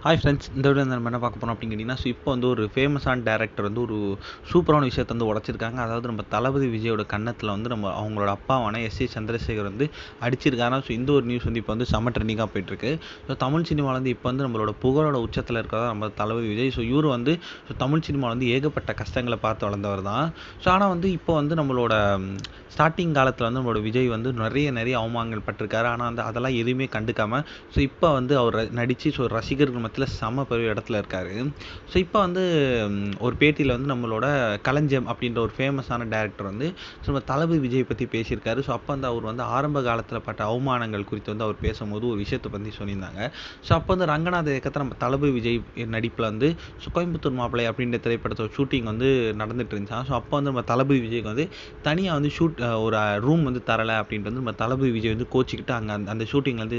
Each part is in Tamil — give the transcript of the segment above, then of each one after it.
ஹாய் ஃப்ரெண்ட்ஸ், இந்த வீடியோ நம்ம என்ன பார்க்க போறோம் அப்படின்னு கேட்டிங்கன்னா, இப்போ வந்து ஒரு ஃபேமஸான டேரக்டர் வந்து ஒரு சூப்பரான விஷயத்தை வந்து உடைச்சிருக்காங்க. அதாவது நம்ம தளபதி விஜயோட கன்னத்தில் வந்து நம்ம அவங்களோட அப்பாவான எஸ்.ஏ. சந்திரசேகர் வந்து அடிச்சிருக்காங்க. ஸோ இந்த ஒரு நியூஸ் வந்து இப்போ வந்து செம்ம ட்ரெண்டிங்காக போயிட்டுருக்கு. ஸோ தமிழ் சினிமாவில் வந்து இப்போ வந்து நம்மளோட புகழோட உச்சத்தில் இருக்கிறதா நம்ம தளபதி விஜய். ஸோ இவர் வந்து தமிழ் சினிமாவில் வந்து ஏகப்பட்ட கஷ்டங்களை பார்த்து வளர்ந்தவர் தான். ஸோ ஆனால் வந்து இப்போ வந்து நம்மளோட ஸ்டார்டிங் காலத்தில் வந்து நம்மளோட விஜய் வந்து நிறைய அவமானங்கள் பட்டிருக்காரு. ஆனால் வந்து அதெல்லாம் எதுவுமே கண்டுக்காமல் ஸோ இப்போ வந்து அவர் நடித்து ஸோ ரசிகர்கள் மத்தியில் செம பெரிய இடத்துல இருக்கார். ஸோ இப்போ வந்து ஒரு பேட்டியில் வந்து நம்மளோட களஞ்சியம் அப்படின்ற ஒரு ஃபேமஸான டேரக்டர் வந்து ஸோ நம்ம தளபதி விஜய் பற்றி பேசியிருக்காரு. ஸோ அப்போ வந்து அவர் வந்து ஆரம்ப காலத்தில் பட்ட அவமானங்கள் குறித்து வந்து அவர் பேசும்போது ஒரு விஷயத்தை பற்றி சொல்லியிருந்தாங்க. ஸோ அப்போ வந்து ரங்கநாத இயக்கத்தில் நம்ம தளபதி விஜய் நடிப்பில் வந்து ஸோ கோயம்புத்தூர் மாப்பிள்ளை அப்படின்ற திரைப்படத்தோட ஷூட்டிங் வந்து நடந்துட்டு இருந்துச்சான். ஸோ அப்போ வந்து நம்ம தளபதி விஜய்க்கு வந்து தனியாக வந்து ஒரு ரூம் வந்து தரலை அப்படின்ட்டு வந்து நம்ம தளபதி விஜய் வந்து கோச்சிக்கிட்டு அங்கே அந்த ஷூட்டிங்லேருந்து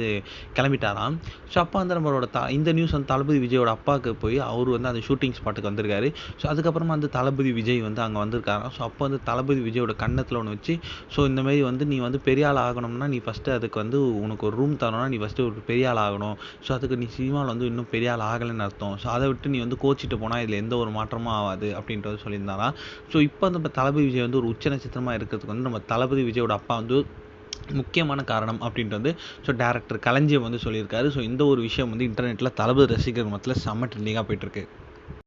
கிளம்பிட்டாராம். ஸோ அப்போ வந்து நம்மளோட இந்த நியூஸ் வந்து தளபதி விஜயோட அப்பாவுக்கு போய் அவர் வந்து அந்த ஷூட்டிங் ஸ்பாட்டுக்கு வந்திருக்காரு. ஸோ அதுக்கப்புறமா வந்து தளபதி விஜய் வந்து அங்கே வந்திருக்காராம். ஸோ அப்போ வந்து தளபதி விஜயோட கன்னத்தில் ஒன்று வச்சு ஸோ இந்தமாரி வந்து நீ வந்து பெரிய ஆள் ஆகணும்னா நீ ஃபஸ்ட்டு அதுக்கு வந்து உனக்கு ஒரு ரூம் தரணும்னா நீ ஃபஸ்ட்டு ஒரு பெரிய ஆள் ஆகணும். ஸோ அதுக்கு நீ சினிமாவில் வந்து இன்னும் பெரிய ஆள் ஆகலைன்னு அர்த்தம். ஸோ அதை விட்டு நீ வந்து கோச்சிட்டு போனால் இதில் எந்த ஒரு மாற்றமும் ஆகாது அப்படின்றது சொல்லியிருந்தாராம். ஸோ இப்போ வந்து நம்ம தளபதி விஜய் வந்து ஒரு உச்ச நட்சத்திரமாக இருக்கிறதுக்கு வந்து நம்ம தளபதி விஜயோட அப்பா வந்து முக்கியமான காரணம் அப்படின்ட்டு வந்து ஸோ டேரக்டர் களஞ்சியம் வந்து சொல்லியிருக்காரு. ஸோ இந்த ஒரு விஷயம் வந்து இன்டர்நெட்டில் தளபதி ரசிகர் மத்தியில் செம்ம ட்ரெண்டிங்காக போயிட்டுருக்கு.